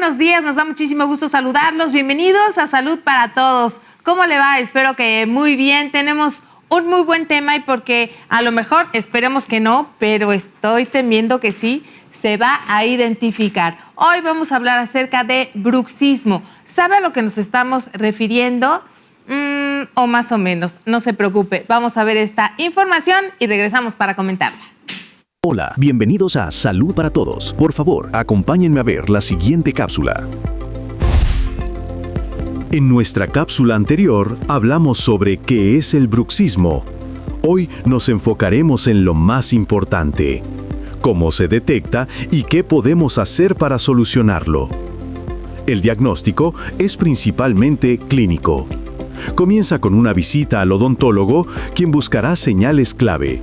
buenos días, nos da muchísimo gusto saludarlos. Bienvenidos a Salud para Todos. ¿Cómo le va? Espero que muy bien. Tenemos un muy buen tema y porque a lo mejor, esperemos que no, pero estoy temiendo que sí, se va a identificar. Hoy vamos a hablar acerca de bruxismo. ¿Sabe a lo que nos estamos refiriendo? O más o menos, no se preocupe. Vamos a ver esta información y regresamos para comentarla. Hola, bienvenidos a Salud para Todos. Por favor, acompáñenme a ver la siguiente cápsula. En nuestra cápsula anterior hablamos sobre qué es el bruxismo. Hoy nos enfocaremos en lo más importante: cómo se detecta y qué podemos hacer para solucionarlo. El diagnóstico es principalmente clínico. Comienza con una visita al odontólogo, quien buscará señales clave: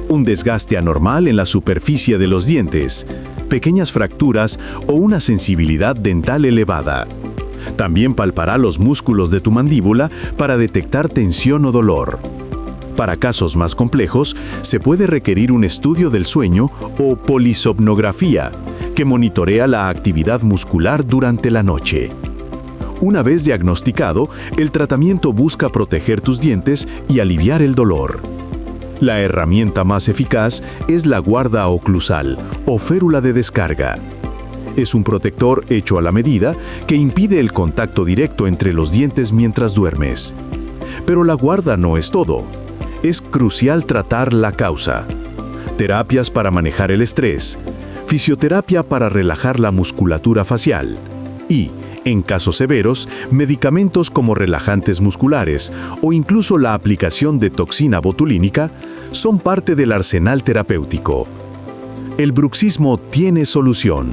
un desgaste anormal en la superficie de los dientes, pequeñas fracturas o una sensibilidad dental elevada. También palpará los músculos de tu mandíbula para detectar tensión o dolor. Para casos más complejos, se puede requerir un estudio del sueño o polisomnografía, que monitorea la actividad muscular durante la noche. Una vez diagnosticado, el tratamiento busca proteger tus dientes y aliviar el dolor. La herramienta más eficaz es la guarda oclusal o férula de descarga. Es un protector hecho a la medida que impide el contacto directo entre los dientes mientras duermes. Pero la guarda no es todo. Es crucial tratar la causa. Terapias para manejar el estrés, fisioterapia para relajar la musculatura facial y, en casos severos, medicamentos como relajantes musculares o incluso la aplicación de toxina botulínica son parte del arsenal terapéutico. El bruxismo tiene solución.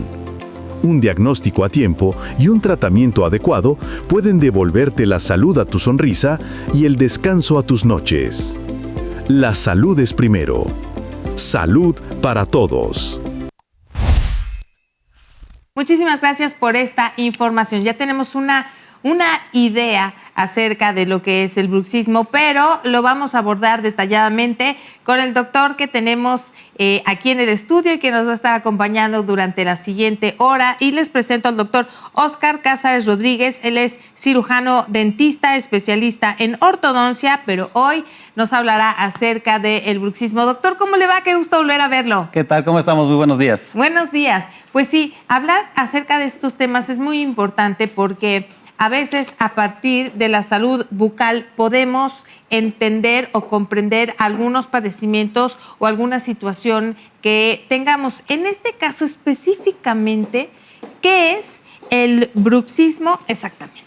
Un diagnóstico a tiempo y un tratamiento adecuado pueden devolverte la salud a tu sonrisa y el descanso a tus noches. La salud es primero. Salud para todos. Muchísimas gracias por esta información. Ya tenemos una idea acerca de lo que es el bruxismo, pero lo vamos a abordar detalladamente con el doctor que tenemos aquí en el estudio y que nos va a estar acompañando durante la siguiente hora. Y les presento al doctor Óscar Cázares Rodríguez. Él es cirujano dentista, especialista en ortodoncia, pero hoy nos hablará acerca del bruxismo. Doctor, ¿cómo le va? Qué gusto volver a verlo. ¿Qué tal? ¿Cómo estamos? Muy buenos días. Buenos días. Pues sí, hablar acerca de estos temas es muy importante porque a veces a partir de la salud bucal podemos entender o comprender algunos padecimientos o alguna situación que tengamos. En este caso específicamente, ¿qué es el bruxismo exactamente?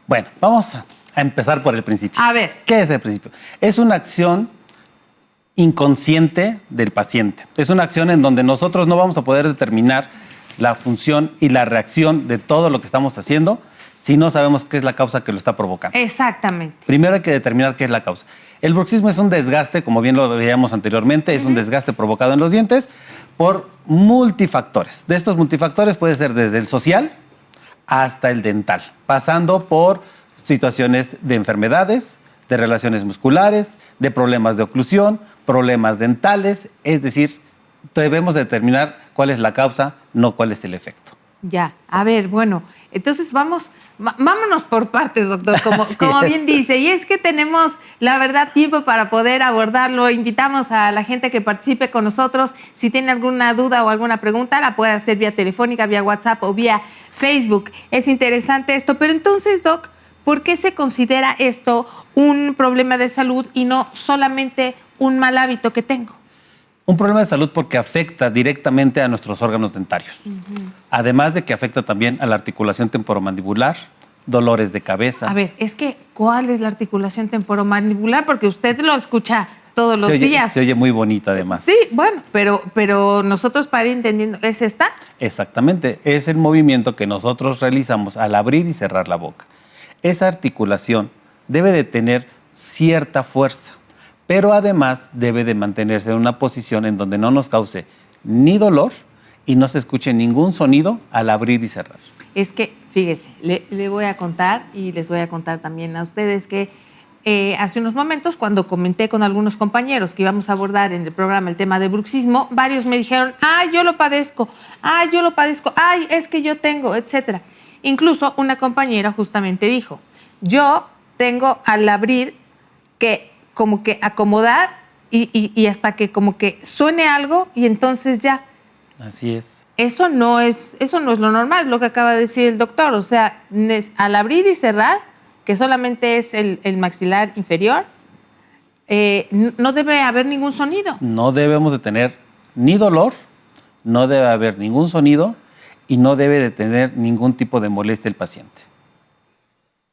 Bueno, vamos a empezar por el principio. A ver. ¿Qué es el principio? Es una acción inconsciente del paciente. Es una acción en donde nosotros no vamos a poder determinar la función y la reacción de todo lo que estamos haciendo si no sabemos qué es la causa que lo está provocando. Exactamente. Primero hay que determinar qué es la causa. El bruxismo es un desgaste, como bien lo veíamos anteriormente, es un desgaste provocado en los dientes por multifactores. De estos multifactores puede ser desde el social hasta el dental, pasando por situaciones de enfermedades, de relaciones musculares, de problemas de oclusión, problemas dentales. Es decir, debemos determinar cuál es la causa, no cuál es el efecto. Ya, a ver, bueno, entonces vámonos por partes, doctor, como bien dice. Y es que tenemos, la verdad, tiempo para poder abordarlo. Invitamos a la gente que participe con nosotros. Si tiene alguna duda o alguna pregunta, la puede hacer vía telefónica, vía WhatsApp o vía Facebook. Es interesante esto. Pero entonces, doc, ¿por qué se considera esto un problema de salud y no solamente un mal hábito que tengo? Un problema de salud porque afecta directamente a nuestros órganos dentarios. Además de que afecta también a la articulación temporomandibular, dolores de cabeza. A ver, es que, ¿cuál es la articulación temporomandibular? Porque usted lo escucha todos los días. Se oye muy bonita además. Sí, bueno, pero nosotros para ir entendiendo, ¿es esta? Exactamente, es el movimiento que nosotros realizamos al abrir y cerrar la boca. Esa articulación debe de tener cierta fuerza, pero además debe de mantenerse en una posición en donde no nos cause ni dolor y no se escuche ningún sonido al abrir y cerrar. Es que, fíjese, le voy a contar y les voy a contar también a ustedes que hace unos momentos, cuando comenté con algunos compañeros que íbamos a abordar en el programa el tema del bruxismo, varios me dijeron, ay, yo lo padezco, ay, es que yo tengo, etcétera. Incluso una compañera justamente dijo, yo tengo al abrir que como que acomodar y hasta que como que suene algo y entonces ya. Así es. Eso no es lo normal, lo que acaba de decir el doctor. O sea, al abrir y cerrar, que solamente es el maxilar inferior, no debe haber ningún sonido. No debemos de tener ni dolor, no debe haber ningún sonido y no debe de tener ningún tipo de molestia el paciente.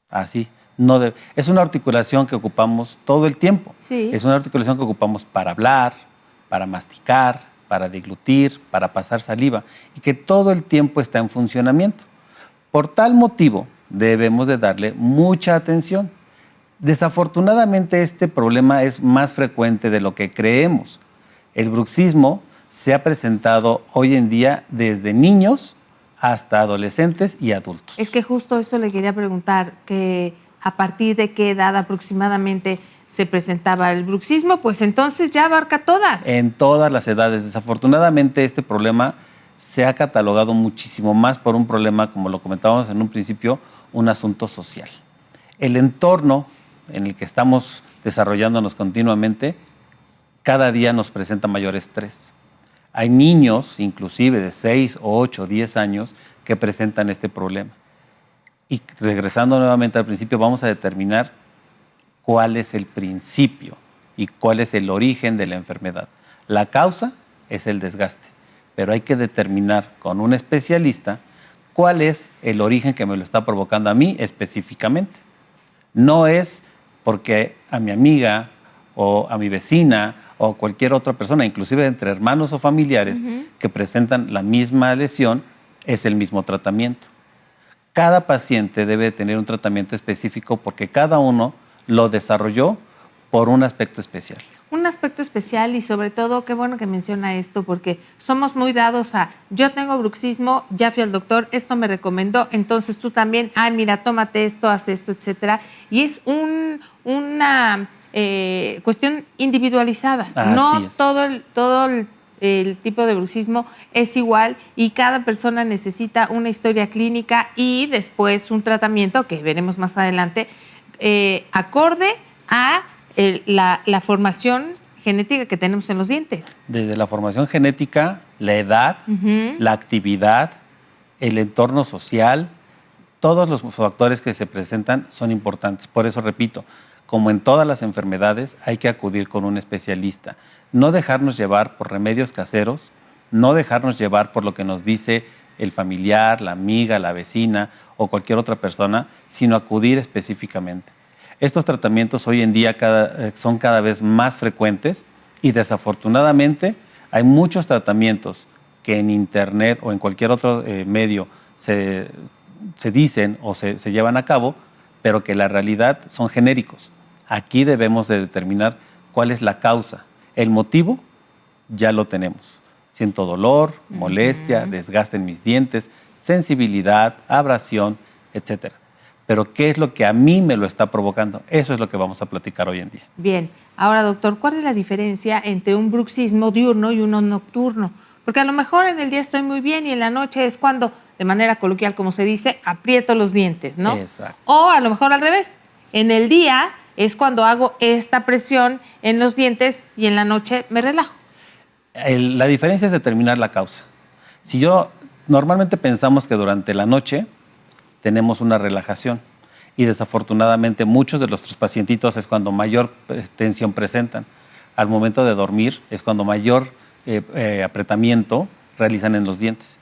Así. Es una articulación que ocupamos todo el tiempo. Sí. Es una articulación que ocupamos para hablar, para masticar, para deglutir, para pasar saliva y que todo el tiempo está en funcionamiento. Por tal motivo, debemos de darle mucha atención. Desafortunadamente, este problema es más frecuente de lo que creemos. El bruxismo se ha presentado hoy en día desde niños hasta adolescentes y adultos. Es que justo eso le quería preguntar, que a partir de qué edad aproximadamente se presentaba el bruxismo, pues entonces ya abarca todas. En todas las edades. Desafortunadamente, este problema se ha catalogado muchísimo más por un problema, como lo comentábamos en un principio, un asunto social. El entorno en el que estamos desarrollándonos continuamente, cada día nos presenta mayor estrés. Hay niños, inclusive de 6, 8, 10 años, que presentan este problema. Y regresando nuevamente al principio, vamos a determinar cuál es el principio y cuál es el origen de la enfermedad. La causa es el desgaste, pero hay que determinar con un especialista cuál es el origen que me lo está provocando a mí específicamente. No es porque a mi amiga o a mi vecina o cualquier otra persona, inclusive entre hermanos o familiares que presentan la misma lesión, es el mismo tratamiento. Cada paciente debe tener un tratamiento específico porque cada uno lo desarrolló por un aspecto especial. Un aspecto especial y sobre todo, qué bueno que menciona esto, porque somos muy dados a, yo tengo bruxismo, ya fui al doctor, esto me recomendó, entonces tú también, ay, mira, tómate esto, haz esto, etcétera. Y es una cuestión individualizada. No todo el tipo de bruxismo es igual y cada persona necesita una historia clínica y después un tratamiento que veremos más adelante acorde a la formación genética que tenemos en los dientes. Desde la formación genética, la edad, la actividad, el entorno social, todos los factores que se presentan son importantes. Por eso repito, como en todas las enfermedades, hay que acudir con un especialista. No dejarnos llevar por remedios caseros, no dejarnos llevar por lo que nos dice el familiar, la amiga, la vecina o cualquier otra persona, sino acudir específicamente. Estos tratamientos hoy en día son cada vez más frecuentes y desafortunadamente hay muchos tratamientos que en internet o en cualquier otro medio se dicen o se llevan a cabo, pero que la realidad son genéricos. Aquí debemos de determinar cuál es la causa. El motivo ya lo tenemos. Siento dolor, molestia, desgaste en mis dientes, sensibilidad, abrasión, etc. Pero ¿qué es lo que a mí me lo está provocando? Eso es lo que vamos a platicar hoy en día. Bien. Ahora, doctor, ¿cuál es la diferencia entre un bruxismo diurno y uno nocturno? Porque a lo mejor en el día estoy muy bien y en la noche es cuando, de manera coloquial, como se dice, aprieto los dientes, ¿no? Exacto. O a lo mejor al revés. En el día es cuando hago esta presión en los dientes y en la noche me relajo. La diferencia es determinar la causa. Normalmente pensamos que durante la noche tenemos una relajación y desafortunadamente muchos de nuestros pacientitos es cuando mayor tensión presentan. Al momento de dormir es cuando mayor apretamiento realizan en los dientes.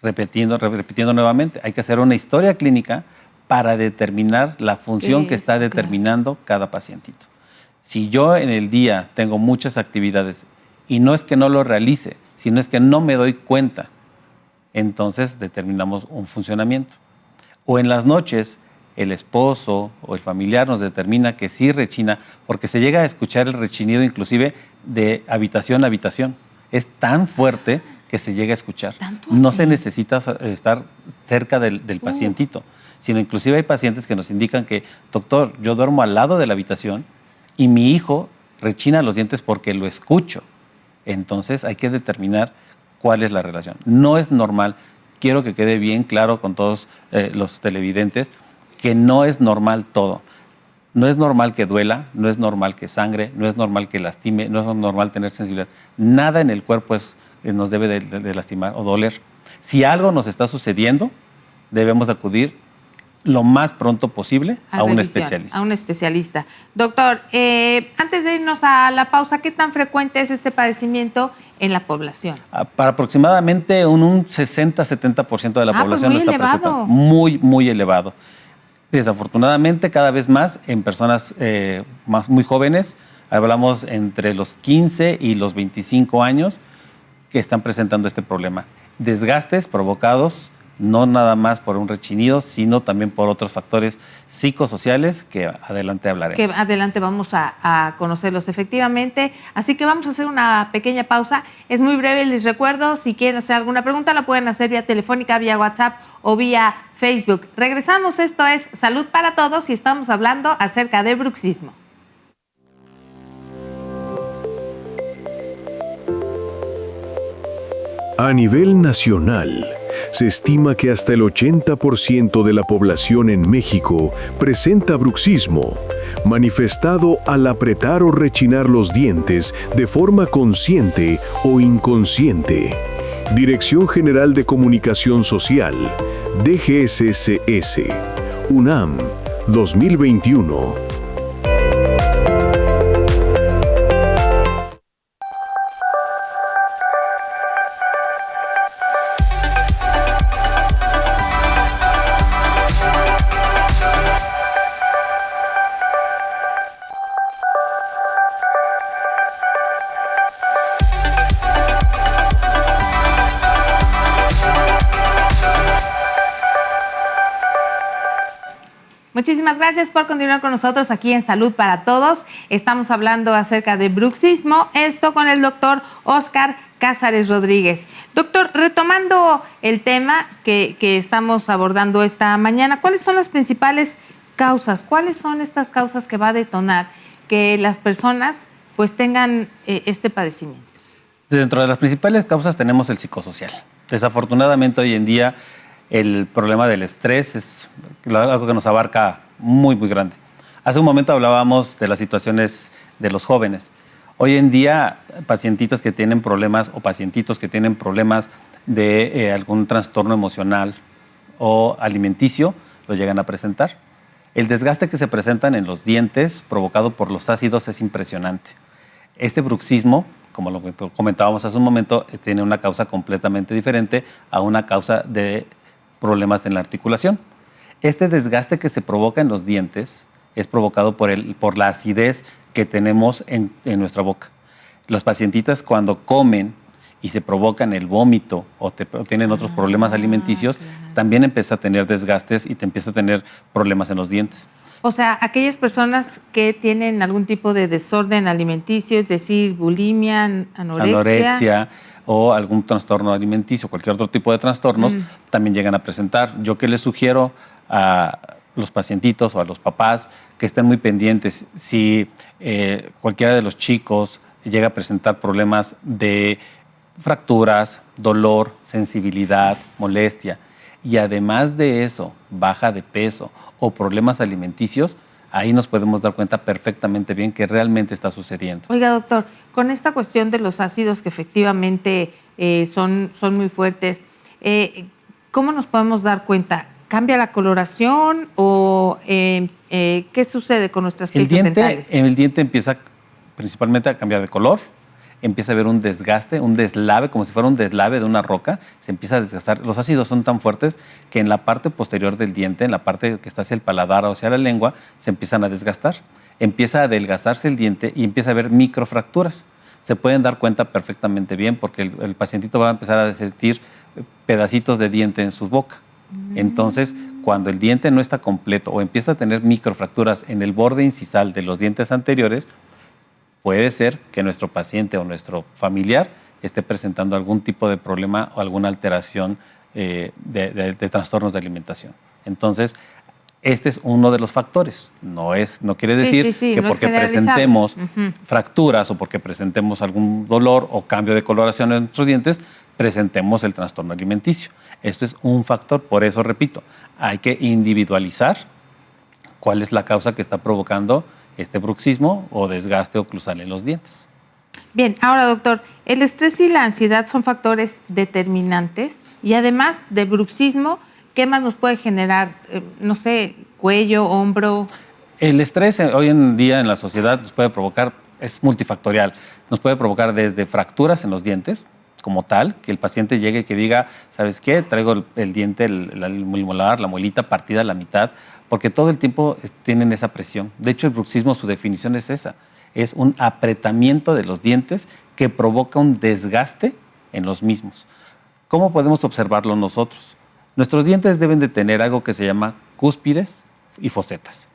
Repitiendo nuevamente, hay que hacer una historia clínica para determinar la función que está determinando cada pacientito. Si yo en el día tengo muchas actividades y no es que no lo realice, sino es que no me doy cuenta, entonces determinamos un funcionamiento. O en las noches, el esposo o el familiar nos determina que sí rechina, porque se llega a escuchar el rechinido inclusive de habitación a habitación. Es tan fuerte que se llega a escuchar. No se necesita estar cerca del pacientito. sino inclusive hay pacientes que nos indican que, doctor, yo duermo al lado de la habitación y mi hijo rechina los dientes porque lo escucho. Entonces hay que determinar cuál es la relación. No es normal, quiero que quede bien claro con todos los televidentes, que no es normal todo. No es normal que duela, no es normal que sangre, no es normal que lastime, no es normal tener sensibilidad. Nada en el cuerpo nos debe de lastimar o doler. Si algo nos está sucediendo, debemos acudir lo más pronto posible a un especialista. A un especialista. Doctor, antes de irnos a la pausa, ¿qué tan frecuente es este padecimiento en la población? Para aproximadamente un 60-70% de la población pues lo está presentando. Muy, muy elevado. Desafortunadamente, cada vez más en personas muy jóvenes, hablamos entre los 15 y los 25 años, que están presentando este problema. Desgastes provocados no nada más por un rechinido, sino también por otros factores psicosociales que adelante hablaremos. Que adelante vamos a conocerlos efectivamente. Así que vamos a hacer una pequeña pausa. Es muy breve, les recuerdo, si quieren hacer alguna pregunta, la pueden hacer vía telefónica, vía WhatsApp o vía Facebook. Regresamos, esto es Salud para Todos y estamos hablando acerca de bruxismo. A nivel nacional, se estima que hasta el 80% de la población en México presenta bruxismo, manifestado al apretar o rechinar los dientes de forma consciente o inconsciente. Dirección General de Comunicación Social, DGSCS, UNAM, 2021. Muchísimas gracias por continuar con nosotros aquí en Salud para Todos. Estamos hablando acerca de bruxismo, esto con el doctor Óscar Cázares Rodríguez. Doctor, retomando el tema que estamos abordando esta mañana, ¿cuáles son las principales causas? ¿Cuáles son estas causas que va a detonar que las personas pues tengan este padecimiento? Dentro de las principales causas tenemos el psicosocial. Desafortunadamente hoy en día el problema del estrés es algo que nos abarca muy, muy grande. Hace un momento hablábamos de las situaciones de los jóvenes. Hoy en día, pacientitas que tienen problemas o pacientitos que tienen problemas de algún trastorno emocional o alimenticio, lo llegan a presentar. El desgaste que se presentan en los dientes provocado por los ácidos es impresionante. Este bruxismo, como lo comentábamos hace un momento, tiene una causa completamente diferente a una causa de problemas en la articulación. Este desgaste que se provoca en los dientes es provocado por la acidez que tenemos en nuestra boca. Los pacientitas cuando comen y se provocan el vómito o tienen otros problemas alimenticios, también empieza a tener desgastes y te empieza a tener problemas en los dientes. O sea, aquellas personas que tienen algún tipo de desorden alimenticio, es decir, bulimia, anorexia o algún trastorno alimenticio, cualquier otro tipo de trastornos, también llegan a presentar. Yo que les sugiero a los pacientitos o a los papás que estén muy pendientes si cualquiera de los chicos llega a presentar problemas de fracturas, dolor, sensibilidad, molestia, y además de eso, baja de peso o problemas alimenticios, ahí nos podemos dar cuenta perfectamente bien que realmente está sucediendo. Oiga, doctor, con esta cuestión de los ácidos que efectivamente son muy fuertes, ¿cómo nos podemos dar cuenta? ¿Cambia la coloración o qué sucede con nuestras piezas dentales? El diente empieza principalmente a cambiar de color, empieza a haber un desgaste, un deslave, como si fuera un deslave de una roca, se empieza a desgastar. Los ácidos son tan fuertes que en la parte posterior del diente, en la parte que está hacia el paladar o hacia la lengua, se empiezan a desgastar. Empieza a adelgazarse el diente y empieza a haber microfracturas. Se pueden dar cuenta perfectamente bien porque el pacientito va a empezar a sentir pedacitos de diente en su boca. Entonces, cuando el diente no está completo o empieza a tener microfracturas en el borde incisal de los dientes anteriores, puede ser que nuestro paciente o nuestro familiar esté presentando algún tipo de problema o alguna alteración de trastornos de alimentación. Entonces, este es uno de los factores. No quiere decir que no porque presentemos fracturas o porque presentemos algún dolor o cambio de coloración en nuestros dientes, presentemos el trastorno alimenticio. Esto es un factor, por eso repito, hay que individualizar cuál es la causa que está provocando este bruxismo o desgaste oclusal en los dientes. Bien, ahora doctor, el estrés y la ansiedad son factores determinantes y además de bruxismo, ¿qué más nos puede generar? No sé, cuello, hombro. El estrés hoy en día en la sociedad nos puede provocar, es multifactorial, nos puede provocar desde fracturas en los dientes, como tal, que el paciente llegue y que diga, ¿sabes qué? Traigo el diente, el molar, la muelita partida a la mitad, porque todo el tiempo tienen esa presión. De hecho, el bruxismo, su definición es esa, es un apretamiento de los dientes que provoca un desgaste en los mismos. ¿Cómo podemos observarlo nosotros? Nuestros dientes deben de tener algo que se llama cúspides y fosetas.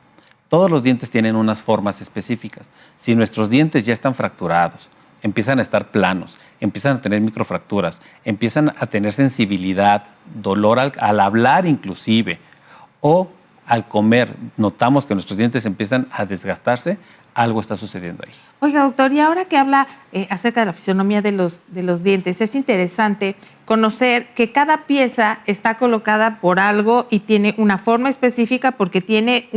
Todos los dientes tienen unas formas específicas. Si nuestros dientes ya están fracturados, empiezan a estar planos, empiezan a tener microfracturas, empiezan a tener sensibilidad, dolor al hablar inclusive, o al comer notamos que nuestros dientes empiezan a desgastarse, algo está sucediendo ahí. Oiga, doctor, y ahora que habla acerca de la fisionomía de los dientes, es interesante conocer que cada pieza está colocada por algo y tiene una forma específica porque tiene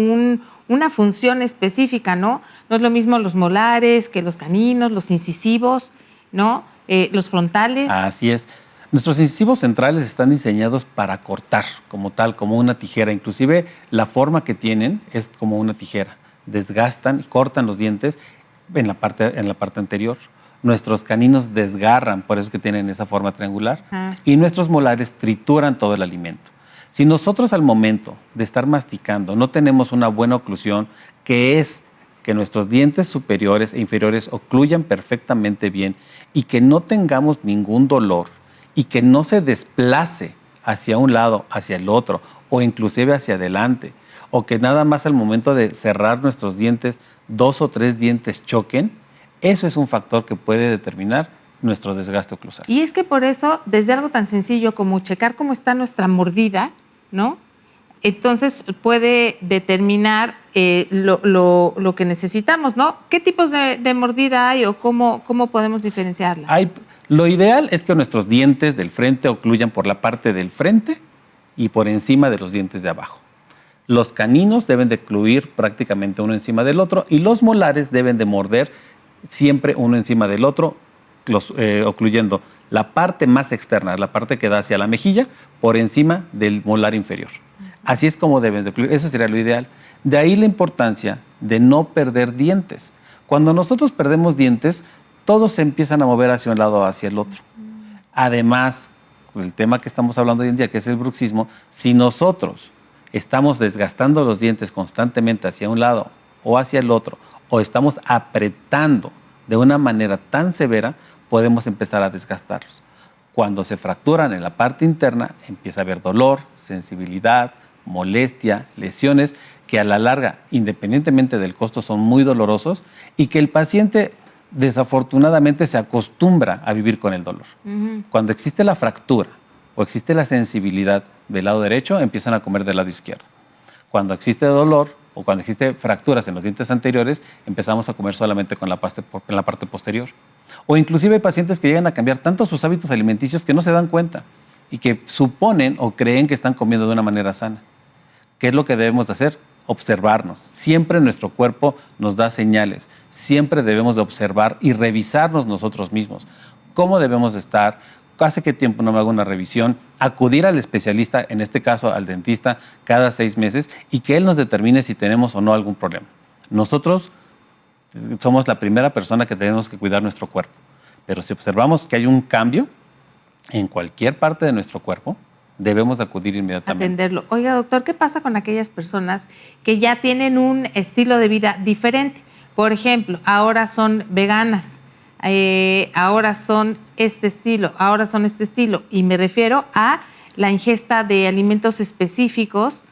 una función específica, ¿no? No es lo mismo los molares que los caninos, los incisivos, ¿no? Los frontales. Así es. Nuestros incisivos centrales están diseñados para cortar como tal, como una tijera. Inclusive la forma que tienen es como una tijera. Desgastan, cortan los dientes en la parte anterior. Nuestros caninos desgarran, por eso que tienen esa forma triangular. Y nuestros molares trituran todo el alimento. Si nosotros al momento de estar masticando no tenemos una buena oclusión, que es que nuestros dientes superiores e inferiores ocluyan perfectamente bien y que no tengamos ningún dolor y que no se desplace hacia un lado, hacia el otro o inclusive hacia adelante, o que nada más al momento de cerrar nuestros dientes, 2 o 3 dientes choquen, eso es un factor que puede determinar nuestro desgaste oclusal. Y es que por eso, desde algo tan sencillo como checar cómo está nuestra mordida, ¿no? Entonces puede determinar lo que necesitamos, ¿no? ¿Qué tipos de mordida hay o cómo podemos diferenciarla? Lo ideal es que nuestros dientes del frente ocluyan por la parte del frente y por encima de los dientes de abajo. Los caninos deben de ocluir prácticamente uno encima del otro y los molares deben de morder siempre uno encima del otro, ocluyendo la parte más externa, la parte que da hacia la mejilla, por encima del molar inferior. Así es como deben de ocluir, eso sería lo ideal. De ahí la importancia de no perder dientes. Cuando nosotros perdemos dientes, todos se empiezan a mover hacia un lado o hacia el otro. Además, el tema que estamos hablando hoy en día, que es el bruxismo, si nosotros estamos desgastando los dientes constantemente hacia un lado o hacia el otro, o estamos apretando de una manera tan severa, podemos empezar a desgastarlos. Cuando se fracturan en la parte interna, empieza a haber dolor, sensibilidad, molestia, lesiones, que a la larga, independientemente del costo, son muy dolorosos y que el paciente desafortunadamente se acostumbra a vivir con el dolor. Cuando existe la fractura o existe la sensibilidad del lado derecho, empiezan a comer del lado izquierdo. Cuando existe dolor o cuando existe fracturas en los dientes anteriores, empezamos a comer solamente en la parte posterior. O inclusive hay pacientes que llegan a cambiar tanto sus hábitos alimenticios que no se dan cuenta y que suponen o creen que están comiendo de una manera sana. ¿Qué es lo que debemos de hacer? Observarnos. Siempre nuestro cuerpo nos da señales. Siempre debemos de observar y revisarnos nosotros mismos. ¿Cómo debemos de estar? ¿Hace qué tiempo no me hago una revisión? Acudir al especialista, en este caso al dentista, cada 6 meses y que él nos determine si tenemos o no algún problema. Nosotros somos la primera persona que tenemos que cuidar nuestro cuerpo. Pero si observamos que hay un cambio en cualquier parte de nuestro cuerpo, debemos de acudir inmediatamente. Atenderlo. Oiga, doctor, ¿qué pasa con aquellas personas que ya tienen un estilo de vida diferente? Por ejemplo, ahora son veganas, ahora son este estilo, ahora son este estilo. Y me refiero a la ingesta de alimentos específicos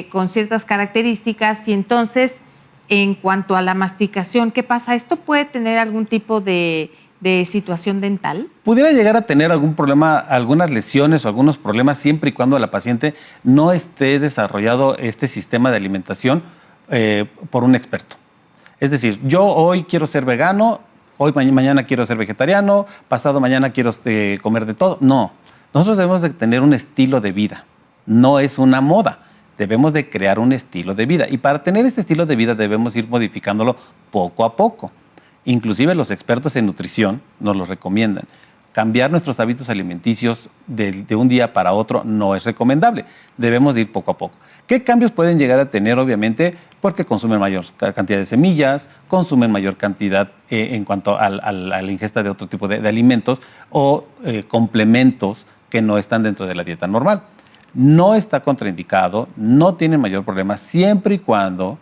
con ciertas características. Y entonces, en cuanto a la masticación, ¿qué pasa? ¿Esto puede tener algún tipo de de situación dental? Pudiera llegar a tener algún problema, algunas lesiones o algunos problemas siempre y cuando la paciente no esté desarrollado este sistema de alimentación por un experto. Es decir, yo hoy quiero ser vegano, mañana quiero ser vegetariano, pasado mañana quiero comer de todo. No, nosotros debemos de tener un estilo de vida, no es una moda. Debemos de crear un estilo de vida y para tener este estilo de vida debemos ir modificándolo poco a poco. Inclusive los expertos en nutrición nos lo recomiendan. Cambiar nuestros hábitos alimenticios de un día para otro no es recomendable. Debemos ir poco a poco. ¿Qué cambios pueden llegar a tener? Obviamente, porque consumen mayor cantidad de semillas, consumen mayor cantidad en cuanto a la ingesta de otro tipo de alimentos o complementos que no están dentro de la dieta normal. No está contraindicado, no tienen mayor problema siempre y cuando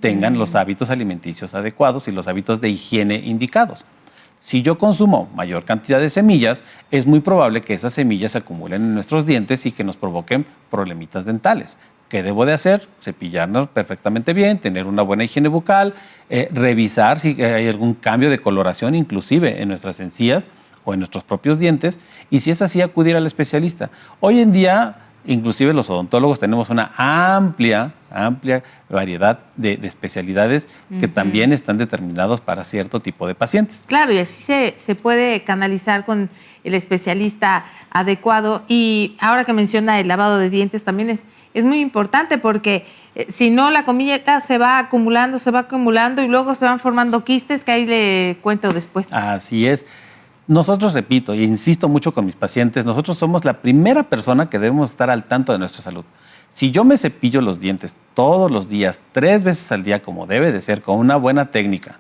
tengan los hábitos alimenticios adecuados y los hábitos de higiene indicados. Si yo consumo mayor cantidad de semillas, es muy probable que esas semillas se acumulen en nuestros dientes y que nos provoquen problemitas dentales. ¿Qué debo de hacer? Cepillarnos perfectamente bien, tener una buena higiene bucal, revisar si hay algún cambio de coloración inclusive en nuestras encías o en nuestros propios dientes y si es así, acudir al especialista. Hoy en día, inclusive los odontólogos tenemos una amplia variedad de especialidades que también están determinados para cierto tipo de pacientes. Claro, y así se puede canalizar con el especialista adecuado. Y ahora que menciona el lavado de dientes, también es muy importante porque si no, la comida se va acumulando y luego se van formando quistes que ahí le cuento después. Así es. Nosotros, repito, e insisto mucho con mis pacientes, nosotros somos la primera persona que debemos estar al tanto de nuestra salud. Si yo me cepillo los dientes todos los días, 3 veces al día, como debe de ser, con una buena técnica,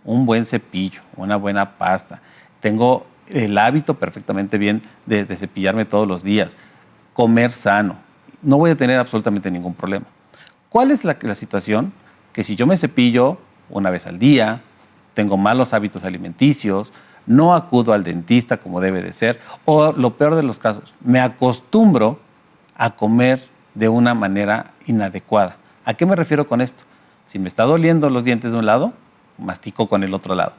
un buen cepillo, una buena pasta, tengo el hábito perfectamente bien de cepillarme todos los días, comer sano, no voy a tener absolutamente ningún problema. ¿Cuál es la situación? Que si yo me cepillo una vez al día, tengo malos hábitos alimenticios, no acudo al dentista como debe de ser, o lo peor de los casos, me acostumbro a comer de una manera inadecuada. ¿A qué me refiero con esto? Si me está doliendo los dientes de un lado, mastico con el otro lado.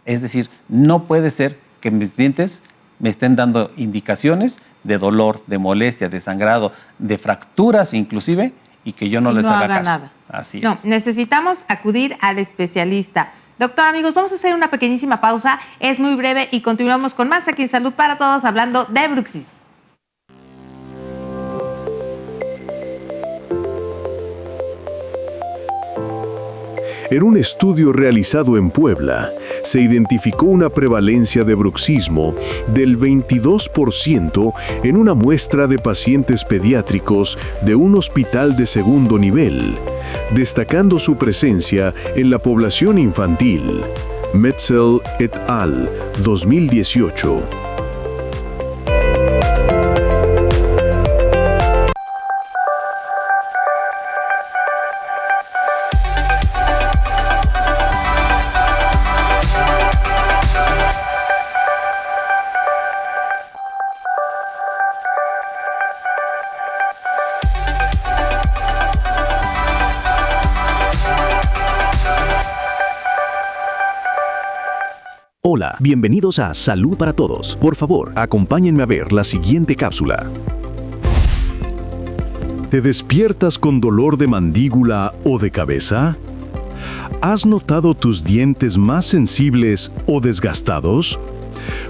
Es decir, no puede ser que mis dientes me estén dando indicaciones de dolor, de molestia, de sangrado, de fracturas inclusive, y que yo no les haga caso. Nada. Así es. No, necesitamos acudir al especialista. Doctor, amigos, vamos a hacer una pequeñísima pausa, es muy breve y continuamos con más aquí en Salud para Todos hablando de bruxismo. En un estudio realizado en Puebla, se identificó una prevalencia de bruxismo del 22% en una muestra de pacientes pediátricos de un hospital de segundo nivel, destacando su presencia en la población infantil. Metzel et al. 2018. Hola, bienvenidos a Salud para Todos. Por favor, acompáñenme a ver la siguiente cápsula. ¿Te despiertas con dolor de mandíbula o de cabeza? ¿Has notado tus dientes más sensibles o desgastados?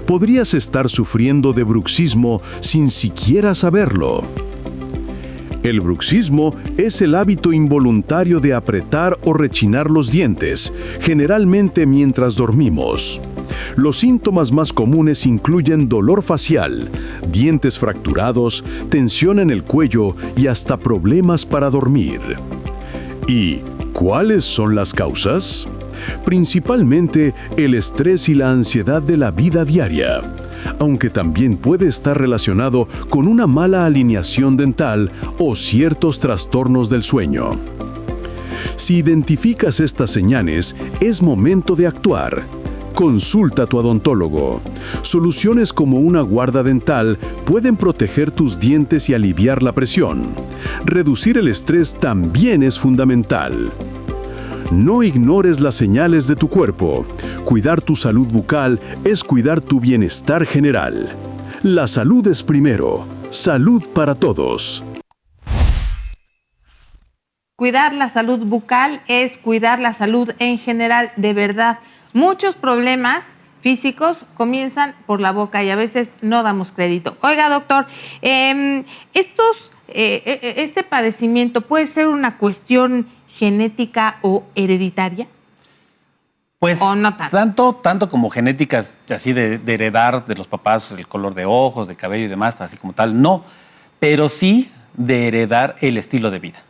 Podrías estar sufriendo de bruxismo sin siquiera saberlo. El bruxismo es el hábito involuntario de apretar o rechinar los dientes, generalmente mientras dormimos. Los síntomas más comunes incluyen dolor facial, dientes fracturados, tensión en el cuello y hasta problemas para dormir. ¿Y cuáles son las causas? Principalmente el estrés y la ansiedad de la vida diaria, aunque también puede estar relacionado con una mala alineación dental o ciertos trastornos del sueño. Si identificas estas señales, es momento de actuar. Consulta a tu odontólogo. Soluciones como una guarda dental pueden proteger tus dientes y aliviar la presión. Reducir el estrés también es fundamental. No ignores las señales de tu cuerpo. Cuidar tu salud bucal es cuidar tu bienestar general. La salud es primero. Salud para todos. Cuidar la salud bucal es cuidar la salud en general, de verdad. Muchos problemas físicos comienzan por la boca y a veces no damos crédito. Oiga, doctor, ¿este padecimiento puede ser una cuestión genética o hereditaria? Pues ¿O no tanto? tanto como genéticas así de heredar de los papás el color de ojos, de cabello y demás, así como tal, no. Pero sí de heredar el estilo de vida.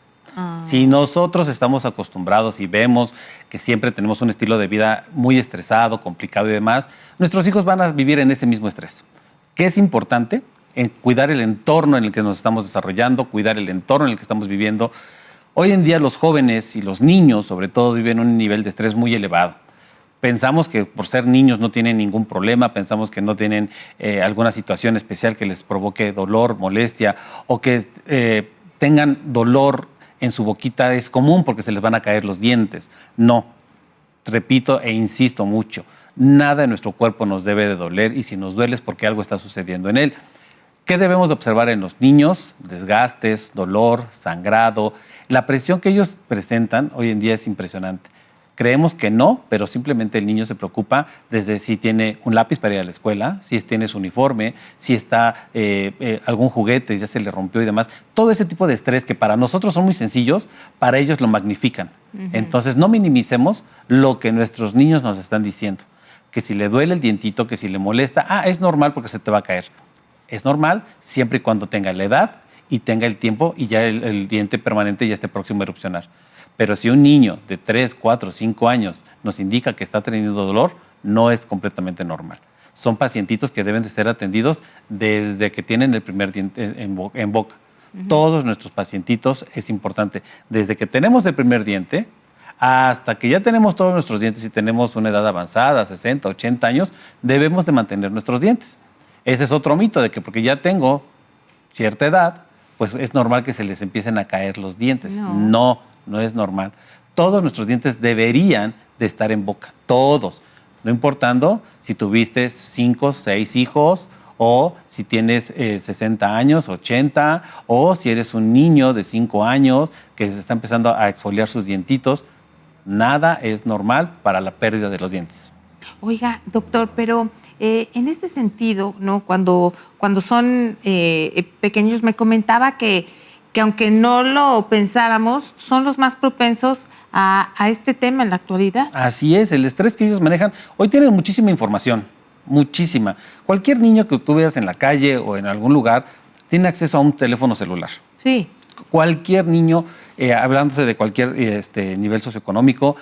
Si nosotros estamos acostumbrados y vemos que siempre tenemos un estilo de vida muy estresado, complicado y demás, nuestros hijos van a vivir en ese mismo estrés. ¿Qué es importante? En cuidar el entorno en el que nos estamos desarrollando, cuidar el entorno en el que estamos viviendo. Hoy en día los jóvenes y los niños, sobre todo, viven un nivel de estrés muy elevado. Pensamos que por ser niños no tienen ningún problema, pensamos que no tienen alguna situación especial que les provoque dolor, molestia o que tengan dolor en su boquita. Es común porque se les van a caer los dientes. No, repito e insisto mucho, nada en nuestro cuerpo nos debe de doler y si nos duele es porque algo está sucediendo en él. ¿Qué debemos de observar en los niños? Desgastes, dolor, sangrado. La presión que ellos presentan hoy en día es impresionante. Creemos que no, pero simplemente el niño se preocupa desde si tiene un lápiz para ir a la escuela, si tiene su uniforme, si está algún juguete, ya se le rompió y demás. Todo ese tipo de estrés que para nosotros son muy sencillos, para ellos lo magnifican. Entonces no minimicemos lo que nuestros niños nos están diciendo. Que si le duele el dientito, que si le molesta, es normal porque se te va a caer. Es normal siempre y cuando tenga la edad y tenga el tiempo y ya el diente permanente ya esté próximo a erupcionar. Pero si un niño de 3, 4, 5 años nos indica que está teniendo dolor, no es completamente normal. Son pacientitos que deben de ser atendidos desde que tienen el primer diente en boca. Todos nuestros pacientitos es importante. Desde que tenemos el primer diente hasta que ya tenemos todos nuestros dientes y tenemos una edad avanzada, 60, 80 años, debemos de mantener nuestros dientes. Ese es otro mito de que porque ya tengo cierta edad, pues es normal que se les empiecen a caer los dientes. No es normal. Todos nuestros dientes deberían de estar en boca, todos. No importando si tuviste 5, 6 hijos o si tienes 60 años, 80, o si eres un niño de 5 años que se está empezando a exfoliar sus dientitos. Nada es normal para la pérdida de los dientes. Oiga, doctor, pero en este sentido, ¿no? Cuando son pequeños, me comentaba que aunque no lo pensáramos, son los más propensos a este tema en la actualidad. Así es, el estrés que ellos manejan. Hoy tienen muchísima información, muchísima. Cualquier niño que tú veas en la calle o en algún lugar tiene acceso a un teléfono celular. Sí. Cualquier niño, hablándose de cualquier nivel socioeconómico,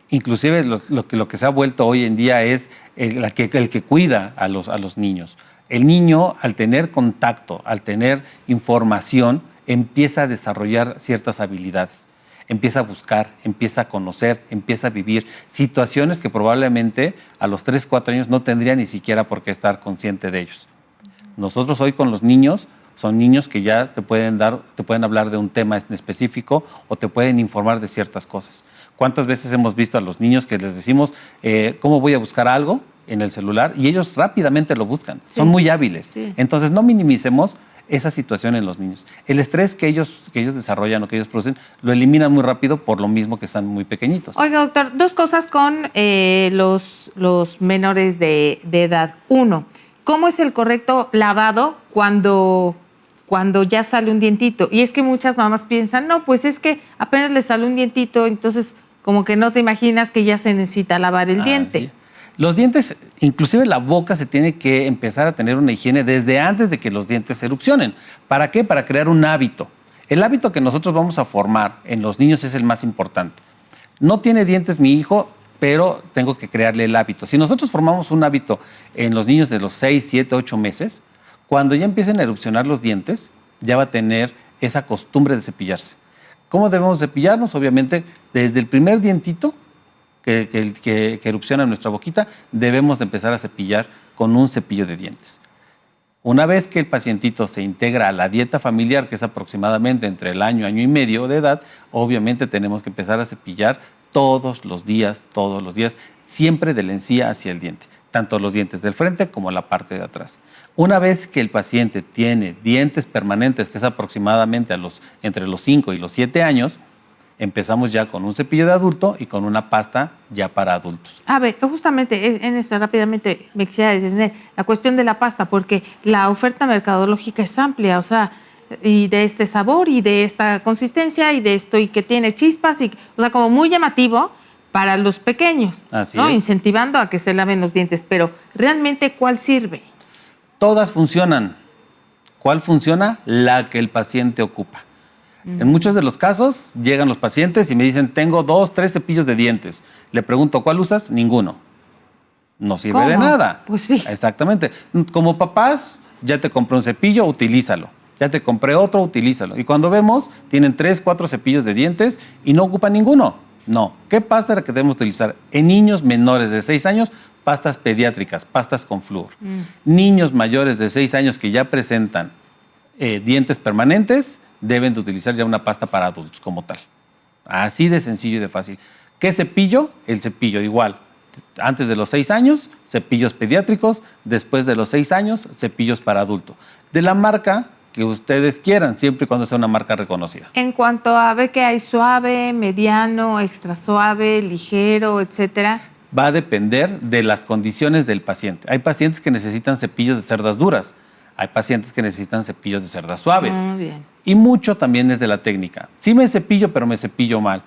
inclusive lo que se ha vuelto hoy en día es el que cuida a los niños. El niño, al tener contacto, al tener información, empieza a desarrollar ciertas habilidades, empieza a buscar, empieza a conocer, empieza a vivir situaciones que probablemente a los 3, 4 años no tendría ni siquiera por qué estar consciente de ellos. Nosotros hoy con los niños, son niños que ya te pueden hablar de un tema en específico o te pueden informar de ciertas cosas. ¿Cuántas veces hemos visto a los niños que les decimos, ¿cómo voy a buscar algo en el celular? Y ellos rápidamente lo buscan, son muy hábiles. Sí. Entonces no minimicemos esa situación en los niños. El estrés que ellos desarrollan o que ellos producen, lo eliminan muy rápido por lo mismo que están muy pequeñitos. Oiga, doctor, 2 cosas con los menores de edad. 1, ¿cómo es el correcto lavado cuando ya sale un dientito? Y es que muchas mamás piensan, no, pues es que apenas le sale un dientito, entonces como que no te imaginas que ya se necesita lavar el diente. Sí. Los dientes, inclusive la boca, se tiene que empezar a tener una higiene desde antes de que los dientes erupcionen. ¿Para qué? Para crear un hábito. El hábito que nosotros vamos a formar en los niños es el más importante. No tiene dientes mi hijo, pero tengo que crearle el hábito. Si nosotros formamos un hábito en los niños de los 6, 7, 8 meses, cuando ya empiecen a erupcionar los dientes, ya va a tener esa costumbre de cepillarse. ¿Cómo debemos cepillarnos? Obviamente, desde el primer dientito que erupciona en nuestra boquita, debemos de empezar a cepillar con un cepillo de dientes. Una vez que el pacientito se integra a la dieta familiar, que es aproximadamente entre el año y medio de edad, obviamente tenemos que empezar a cepillar todos los días, siempre de la encía hacia el diente, tanto los dientes del frente como la parte de atrás. Una vez que el paciente tiene dientes permanentes, que es aproximadamente entre los 5 y los 7 años, empezamos ya con un cepillo de adulto y con una pasta ya para adultos. A ver, justamente en eso rápidamente me quisiera detener la cuestión de la pasta, porque la oferta mercadológica es amplia, o sea, y de este sabor y de esta consistencia y de esto y que tiene chispas, y, o sea, como muy llamativo para los pequeños, Así ¿no? es. Incentivando a que se laven los dientes, pero realmente ¿cuál sirve? Todas funcionan. ¿Cuál funciona? La que el paciente ocupa. En muchos de los casos llegan los pacientes y me dicen, tengo 2, 3 cepillos de dientes. Le pregunto, ¿cuál usas? Ninguno. No sirve de ¿Cómo? nada. Pues sí. Exactamente. Como papás, ya te compré un cepillo, utilízalo. Ya te compré otro, utilízalo. Y cuando vemos, tienen 3, 4 cepillos de dientes y no ocupan ninguno. No. ¿Qué pasta es la que debemos utilizar? En niños menores de 6 años, pastas pediátricas, pastas con flúor. Niños mayores de 6 años que ya presentan dientes permanentes, deben de utilizar ya una pasta para adultos como tal. Así de sencillo y de fácil. ¿Qué cepillo? El cepillo igual. Antes de los 6 años, cepillos pediátricos. Después de los 6 años, cepillos para adulto. De la marca que ustedes quieran, siempre y cuando sea una marca reconocida. En cuanto a ver que hay suave, mediano, extra suave, ligero, etcétera. Va a depender de las condiciones del paciente. Hay pacientes que necesitan cepillos de cerdas duras. Hay pacientes que necesitan cepillos de cerdas suaves. Bien. Y mucho también es de la técnica. Sí me cepillo, pero me cepillo mal.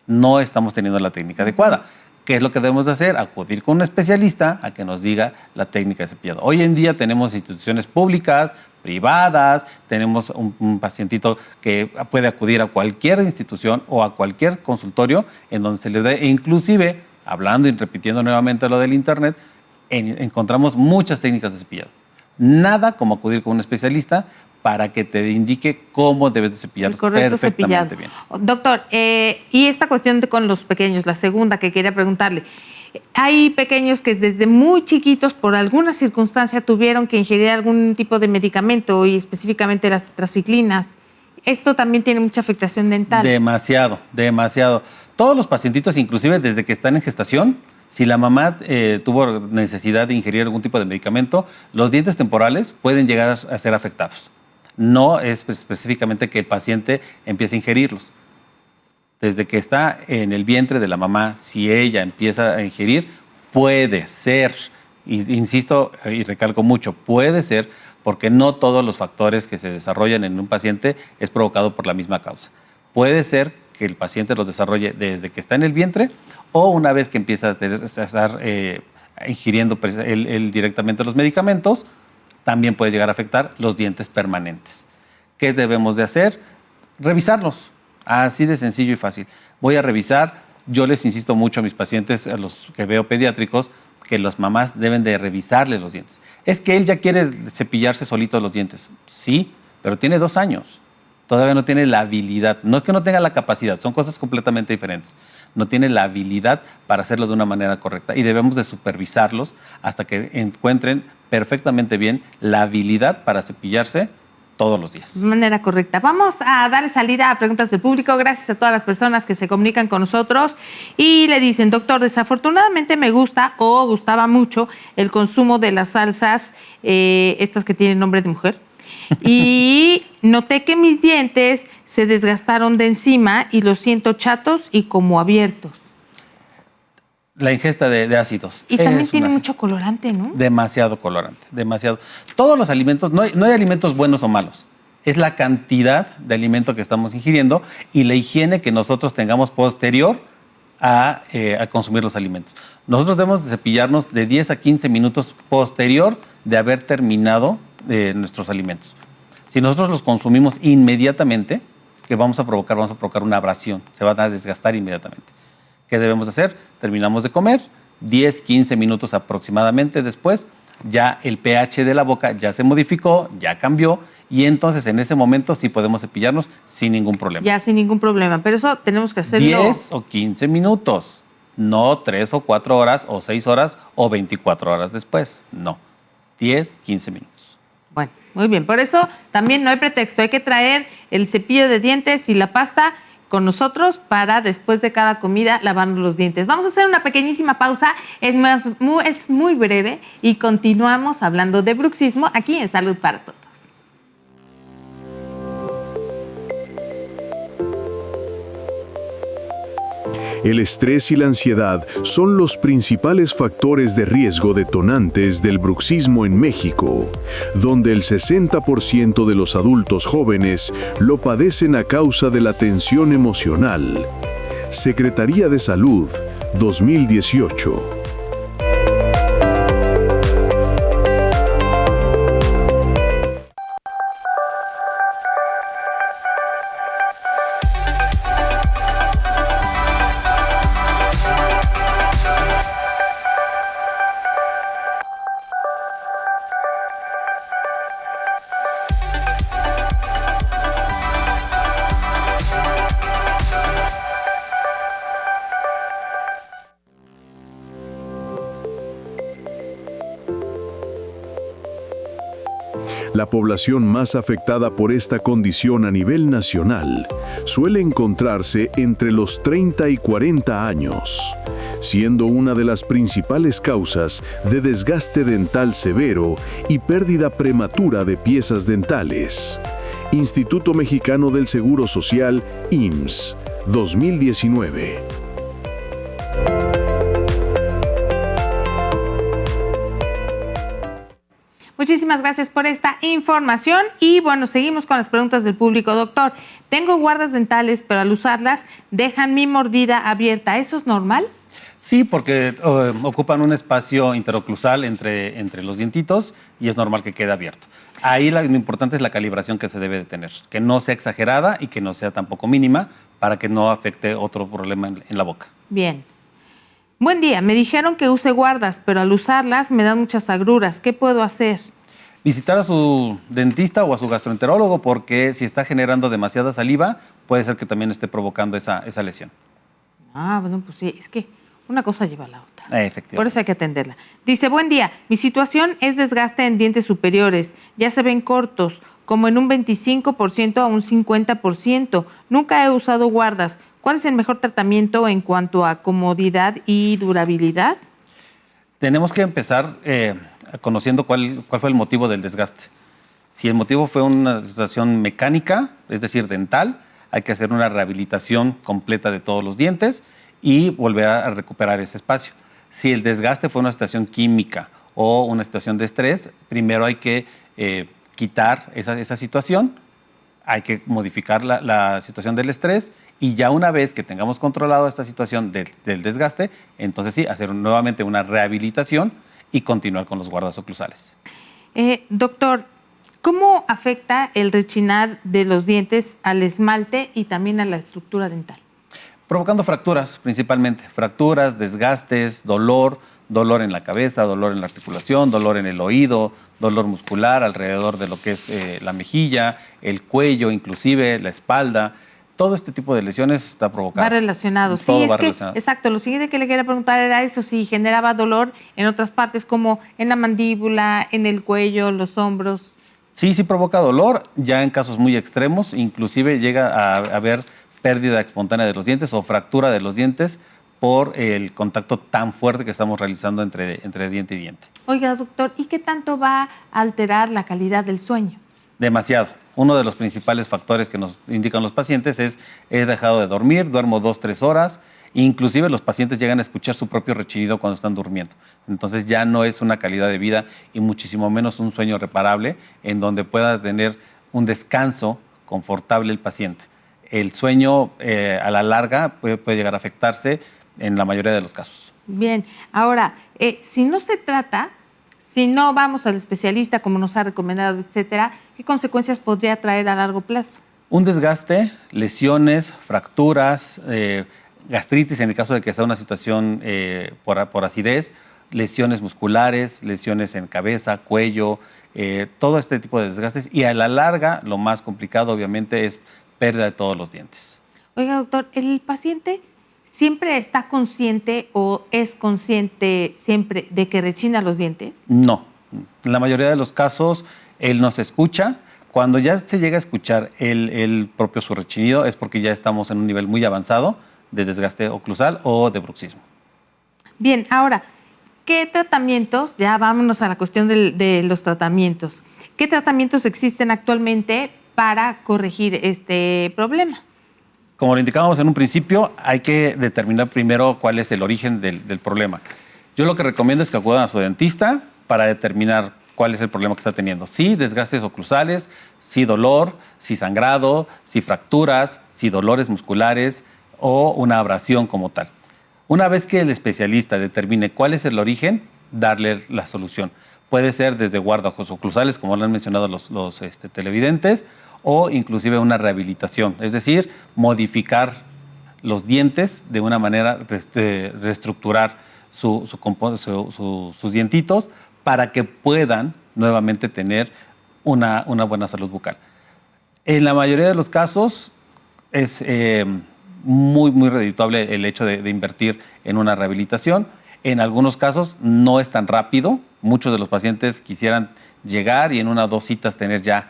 No estamos teniendo la técnica adecuada. ¿Qué es lo que debemos de hacer? Acudir con un especialista a que nos diga la técnica de cepillado. Hoy en día tenemos instituciones públicas, privadas, tenemos un pacientito que puede acudir a cualquier institución o a cualquier consultorio en donde se le dé, e inclusive, hablando y repitiendo nuevamente lo del internet, encontramos muchas técnicas de cepillado. Nada como acudir con un especialista para que te indique cómo debes de cepillar El correcto perfectamente cepillado. bien. Doctor, y esta cuestión con los pequeños, la segunda que quería preguntarle. Hay pequeños que desde muy chiquitos, por alguna circunstancia, tuvieron que ingerir algún tipo de medicamento y específicamente las tetraciclinas. Esto también tiene mucha afectación dental. Demasiado, demasiado. Todos los pacientitos, inclusive desde que están en gestación, si la mamá tuvo necesidad de ingerir algún tipo de medicamento, los dientes temporales pueden llegar a ser afectados. No es específicamente que el paciente empiece a ingerirlos. Desde que está en el vientre de la mamá, si ella empieza a ingerir, puede ser, insisto y recalco mucho, puede ser, porque no todos los factores que se desarrollan en un paciente es provocado por la misma causa. Puede ser que el paciente los desarrolle desde que está en el vientre o una vez que empieza a estar ingiriendo él directamente los medicamentos, también puede llegar a afectar los dientes permanentes. ¿Qué debemos de hacer? Revisarlos. Así de sencillo y fácil. Voy a revisar. Yo les insisto mucho a mis pacientes, a los que veo pediátricos, que las mamás deben de revisarles los dientes. Es que él ya quiere cepillarse solito los dientes. Sí, pero tiene 2 años. Todavía no tiene la habilidad. No es que no tenga la capacidad, son cosas completamente diferentes. No tiene la habilidad para hacerlo de una manera correcta y debemos de supervisarlos hasta que encuentren perfectamente bien la habilidad para cepillarse todos los días. De manera correcta. Vamos a dar salida a preguntas del público. Gracias a todas las personas que se comunican con nosotros y le dicen, doctor, desafortunadamente me gusta o gustaba mucho el consumo de las salsas, estas que tienen nombre de mujer, y noté que mis dientes se desgastaron de encima y los siento chatos y como abiertos. La ingesta de ácidos. Y también es tiene una- mucho colorante, ¿no? Demasiado colorante, demasiado. Todos los alimentos, no hay alimentos buenos o malos. Es la cantidad de alimento que estamos ingiriendo y la higiene que nosotros tengamos posterior a consumir los alimentos. Nosotros debemos de cepillarnos de 10 a 15 minutos posterior de haber terminado nuestros alimentos. Si nosotros los consumimos inmediatamente, ¿qué vamos a provocar? Vamos a provocar una abrasión, se van a desgastar inmediatamente. ¿Qué debemos hacer? Terminamos de comer, 10, 15 minutos aproximadamente después, ya el pH de la boca ya se modificó, ya cambió, y entonces en ese momento sí podemos cepillarnos sin ningún problema. Ya sin ningún problema, pero eso tenemos que hacerlo. 10 o 15 minutos, no 3 o 4 horas o 6 horas o 24 horas después, no, 10, 15 minutos. Bueno, muy bien. Por eso también no hay pretexto. Hay que traer el cepillo de dientes y la pasta con nosotros para después de cada comida lavarnos los dientes. Vamos a hacer una pequeñísima pausa, es muy breve y continuamos hablando de bruxismo aquí en Salud para Todos. El estrés y la ansiedad son los principales factores de riesgo detonantes del bruxismo en México, donde el 60% de los adultos jóvenes lo padecen a causa de la tensión emocional. Secretaría de Salud, 2018. La población más afectada por esta condición a nivel nacional suele encontrarse entre los 30 y 40 años, siendo una de las principales causas de desgaste dental severo y pérdida prematura de piezas dentales. Instituto Mexicano del Seguro Social, IMSS, 2019. Muchísimas gracias por esta información y bueno, seguimos con las preguntas del público. Doctor, tengo guardas dentales, pero al usarlas dejan mi mordida abierta. ¿Eso es normal? Sí, porque ocupan un espacio interoclusal entre los dientitos y es normal que quede abierto. Ahí lo importante es la calibración que se debe de tener, que no sea exagerada y que no sea tampoco mínima para que no afecte otro problema en la boca. Bien. Buen día, me dijeron que use guardas, pero al usarlas me dan muchas agruras. ¿Qué puedo hacer? Visitar a su dentista o a su gastroenterólogo porque si está generando demasiada saliva, puede ser que también esté provocando esa lesión. Ah, bueno, pues sí, es que una cosa lleva a la otra. Efectivamente. Por eso hay que atenderla. Dice, buen día, mi situación es desgaste en dientes superiores. Ya se ven cortos, como en un 25% a un 50%. Nunca he usado guardas. ¿Cuál es el mejor tratamiento en cuanto a comodidad y durabilidad? Tenemos que empezar conociendo cuál fue el motivo del desgaste. Si el motivo fue una situación mecánica, es decir, dental, hay que hacer una rehabilitación completa de todos los dientes y volver a recuperar ese espacio. Si el desgaste fue una situación química o una situación de estrés, primero hay que quitar esa situación, hay que modificar la situación del estrés y ya una vez que tengamos controlado esta situación del desgaste, entonces sí, hacer nuevamente una rehabilitación y continuar con los guardas oclusales. Doctor, ¿cómo afecta el rechinar de los dientes al esmalte y también a la estructura dental? Provocando fracturas principalmente, fracturas, desgastes, dolor en la cabeza, dolor en la articulación, dolor en el oído, dolor muscular alrededor de lo que es la mejilla, el cuello, inclusive la espalda. Todo este tipo de lesiones está provocado. Va relacionado. Todo sí, va es que, relacionado. exacto. Lo siguiente que le quería preguntar era eso, si generaba dolor en otras partes, como en la mandíbula, en el cuello, los hombros. Sí provoca dolor, ya en casos muy extremos, inclusive llega a haber pérdida espontánea de los dientes o fractura de los dientes por el contacto tan fuerte que estamos realizando entre diente y diente. Oiga, doctor, ¿y qué tanto va a alterar la calidad del sueño? Demasiado. Uno de los principales factores que nos indican los pacientes es he dejado de dormir, duermo 2-3 horas, inclusive los pacientes llegan a escuchar su propio rechinido cuando están durmiendo. Entonces ya no es una calidad de vida y muchísimo menos un sueño reparable en donde pueda tener un descanso confortable el paciente. El sueño a la larga puede llegar a afectarse en la mayoría de los casos. Bien, ahora, si no se trata, si no vamos al especialista como nos ha recomendado, etcétera, ¿qué consecuencias podría traer a largo plazo? Un desgaste, lesiones, fracturas, gastritis en el caso de que sea una situación por acidez, lesiones musculares, lesiones en cabeza, cuello, todo este tipo de desgastes y a la larga lo más complicado obviamente es pérdida de todos los dientes. Oiga, doctor, ¿el paciente siempre está consciente o es consciente siempre de que rechina los dientes? No, en la mayoría de los casos él nos escucha. Cuando ya se llega a escuchar el propio su rechinido es porque ya estamos en un nivel muy avanzado de desgaste oclusal o de bruxismo. Bien, ahora, ¿qué tratamientos? Ya vámonos a la cuestión de los tratamientos. ¿Qué tratamientos existen actualmente para corregir este problema? Como lo indicábamos en un principio, hay que determinar primero cuál es el origen del problema. Yo lo que recomiendo es que acudan a su dentista para determinar cuál es el problema que está teniendo. Si desgastes oclusales, si dolor, si sangrado, si fracturas, si dolores musculares o una abrasión como tal. Una vez que el especialista determine cuál es el origen, darle la solución. Puede ser desde guardajos oclusales, como lo han mencionado los televidentes, o inclusive una rehabilitación, es decir, modificar los dientes de una manera, reestructurar sus dientitos para que puedan nuevamente tener una buena salud bucal. En la mayoría de los casos es muy redituable el hecho de invertir en una rehabilitación. En algunos casos no es tan rápido. Muchos de los pacientes quisieran llegar y en 1 o 2 citas tener ya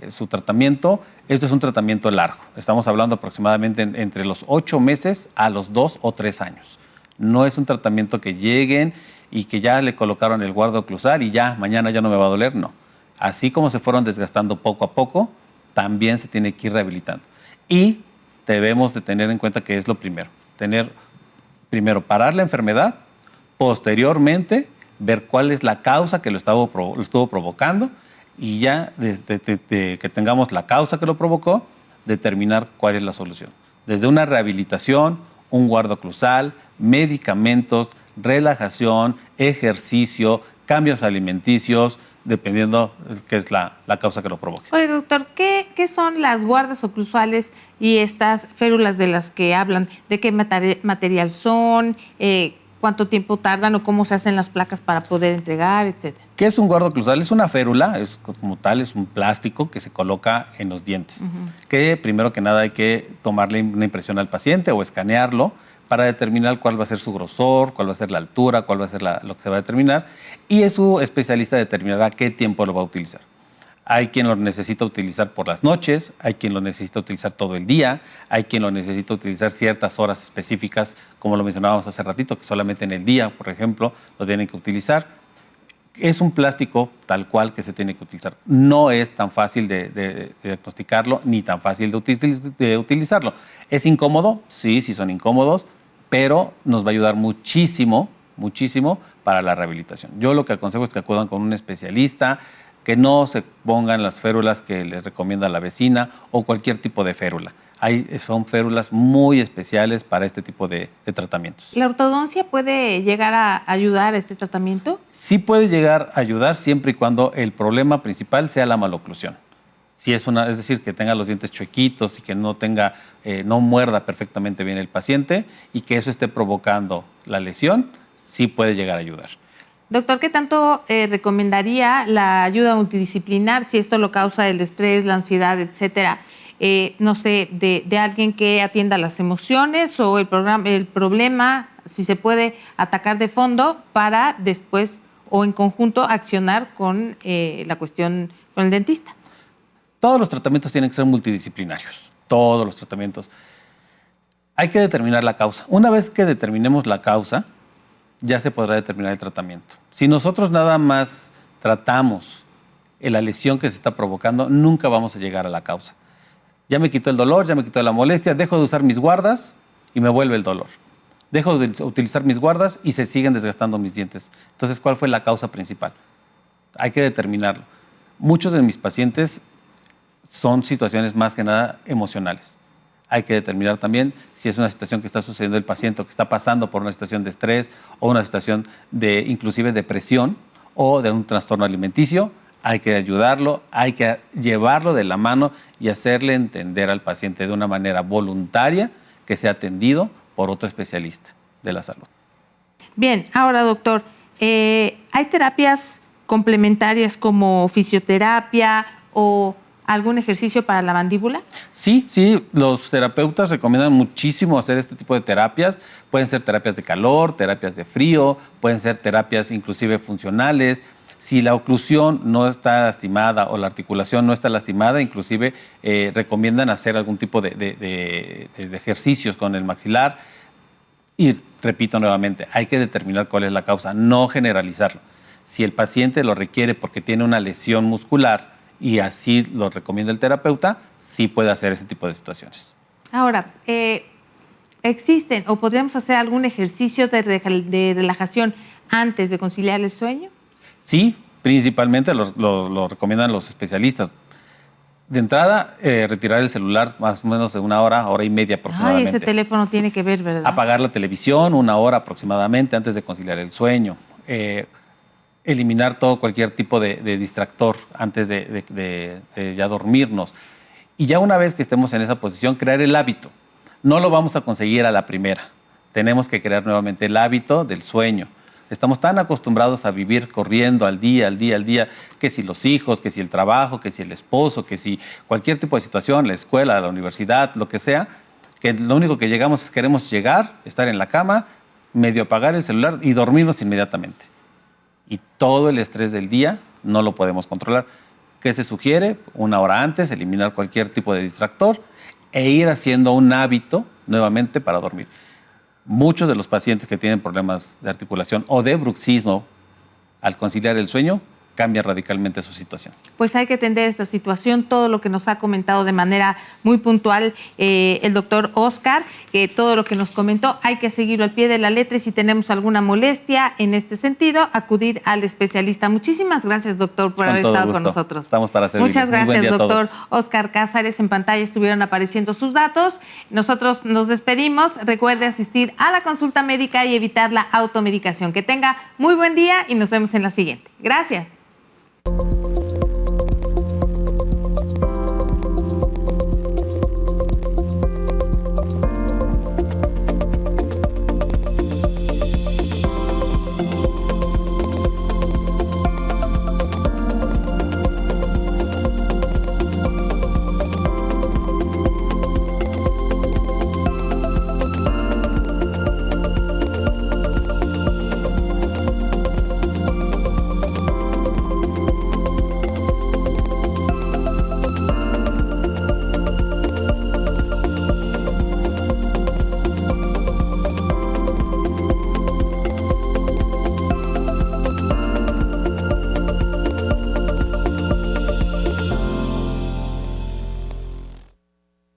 su tratamiento. Esto es un tratamiento largo. Estamos hablando aproximadamente entre los 8 meses a los 2 o 3 años. No es un tratamiento que lleguen y que ya le colocaron el guardo oclusal y ya mañana ya no me va a doler. No. Así como se fueron desgastando poco a poco, también se tiene que ir rehabilitando. Y debemos de tener en cuenta que es lo primero. Primero parar la enfermedad, posteriormente ver cuál es la causa que lo estuvo provocando y ya que tengamos la causa que lo provocó, determinar cuál es la solución. Desde una rehabilitación, un guardo oclusal, medicamentos, relajación, ejercicio, cambios alimenticios, dependiendo qué es la causa que lo provoque. Oye, doctor, ¿qué son las guardas oclusales y estas férulas de las que hablan? ¿De qué material son? ¿Cuánto tiempo tardan o cómo se hacen las placas para poder entregar, etcétera? ¿Qué es un guardo oclusal? Es una férula, es como tal, es un plástico que se coloca en los dientes. Que primero que nada hay que tomarle una impresión al paciente o escanearlo para determinar cuál va a ser su grosor, cuál va a ser la altura, cuál va a ser lo que se va a determinar, y su especialista determinará qué tiempo lo va a utilizar. Hay quien lo necesita utilizar por las noches, hay quien lo necesita utilizar todo el día, hay quien lo necesita utilizar ciertas horas específicas, como lo mencionábamos hace ratito, que solamente en el día, por ejemplo, lo tienen que utilizar. Es un plástico tal cual que se tiene que utilizar. No es tan fácil de diagnosticarlo ni tan fácil de utilizarlo. ¿Es incómodo? Sí son incómodos, pero nos va a ayudar muchísimo para la rehabilitación. Yo lo que aconsejo es que acudan con un especialista, que no se pongan las férulas que les recomienda la vecina o cualquier tipo de férula. Son férulas muy especiales para este tipo de tratamientos. ¿La ortodoncia puede llegar a ayudar a este tratamiento? Sí puede llegar a ayudar siempre y cuando el problema principal sea la maloclusión. Si es decir, que tenga los dientes chuequitos y que no muerda perfectamente bien el paciente y que eso esté provocando la lesión, sí puede llegar a ayudar. Doctor, ¿qué tanto recomendaría la ayuda multidisciplinar si esto lo causa el estrés, la ansiedad, etcétera? No sé, de alguien que atienda las emociones o el problema, si se puede atacar de fondo para después o en conjunto accionar con la cuestión con el dentista. Todos los tratamientos tienen que ser multidisciplinarios, todos los tratamientos. Hay que determinar la causa. Una vez que determinemos la causa, ya se podrá determinar el tratamiento. Si nosotros nada más tratamos la lesión que se está provocando, nunca vamos a llegar a la causa. Ya me quitó el dolor, ya me quitó la molestia, dejo de usar mis guardas y me vuelve el dolor. Dejo de utilizar mis guardas y se siguen desgastando mis dientes. Entonces, ¿cuál fue la causa principal? Hay que determinarlo. Muchos de mis pacientes son situaciones más que nada emocionales. Hay que determinar también si es una situación que está sucediendo el paciente o que está pasando por una situación de estrés o una situación de inclusive depresión o de un trastorno alimenticio. Hay que ayudarlo, hay que llevarlo de la mano y hacerle entender al paciente de una manera voluntaria que sea atendido por otro especialista de la salud. Bien, ahora doctor, ¿hay terapias complementarias como fisioterapia o algún ejercicio para la mandíbula? Sí, los terapeutas recomiendan muchísimo hacer este tipo de terapias. Pueden ser terapias de calor, terapias de frío, pueden ser terapias inclusive funcionales. Si la oclusión no está lastimada o la articulación no está lastimada, inclusive recomiendan hacer algún tipo de ejercicios con el maxilar. Y repito nuevamente, hay que determinar cuál es la causa, no generalizarlo. Si el paciente lo requiere porque tiene una lesión muscular y así lo recomienda el terapeuta, sí puede hacer ese tipo de situaciones. Ahora, ¿existen o podríamos hacer algún ejercicio de relajación antes de conciliar el sueño? Sí, principalmente lo recomiendan los especialistas. De entrada, retirar el celular más o menos de 1 hora, hora y media aproximadamente. Ay, ese teléfono tiene que ver, ¿verdad? Apagar la televisión 1 hora aproximadamente antes de conciliar el sueño. Eliminar cualquier tipo de distractor antes de ya dormirnos. Y ya una vez que estemos en esa posición, crear el hábito. No lo vamos a conseguir a la primera. Tenemos que crear nuevamente el hábito del sueño. Estamos tan acostumbrados a vivir corriendo al día, que si los hijos, que si el trabajo, que si el esposo, que si cualquier tipo de situación, la escuela, la universidad, lo que sea, que lo único que queremos llegar, estar en la cama, medio apagar el celular y dormirnos inmediatamente. Y todo el estrés del día no lo podemos controlar. ¿Qué se sugiere? 1 hora antes, eliminar cualquier tipo de distractor e ir haciendo un hábito nuevamente para dormir. Muchos de los pacientes que tienen problemas de articulación o de bruxismo, al conciliar el sueño, cambia radicalmente su situación. Pues hay que atender esta situación, todo lo que nos ha comentado de manera muy puntual el doctor Oscar, que todo lo que nos comentó hay que seguirlo al pie de la letra y si tenemos alguna molestia en este sentido, acudir al especialista. Muchísimas gracias, doctor, por haber estado con nosotros. Estamos para servirles. Muchas gracias, doctor todos. Oscar Cázares. En pantalla estuvieron apareciendo sus datos. Nosotros nos despedimos. Recuerde asistir a la consulta médica y evitar la automedicación. Que tenga muy buen día y nos vemos en la siguiente. Gracias.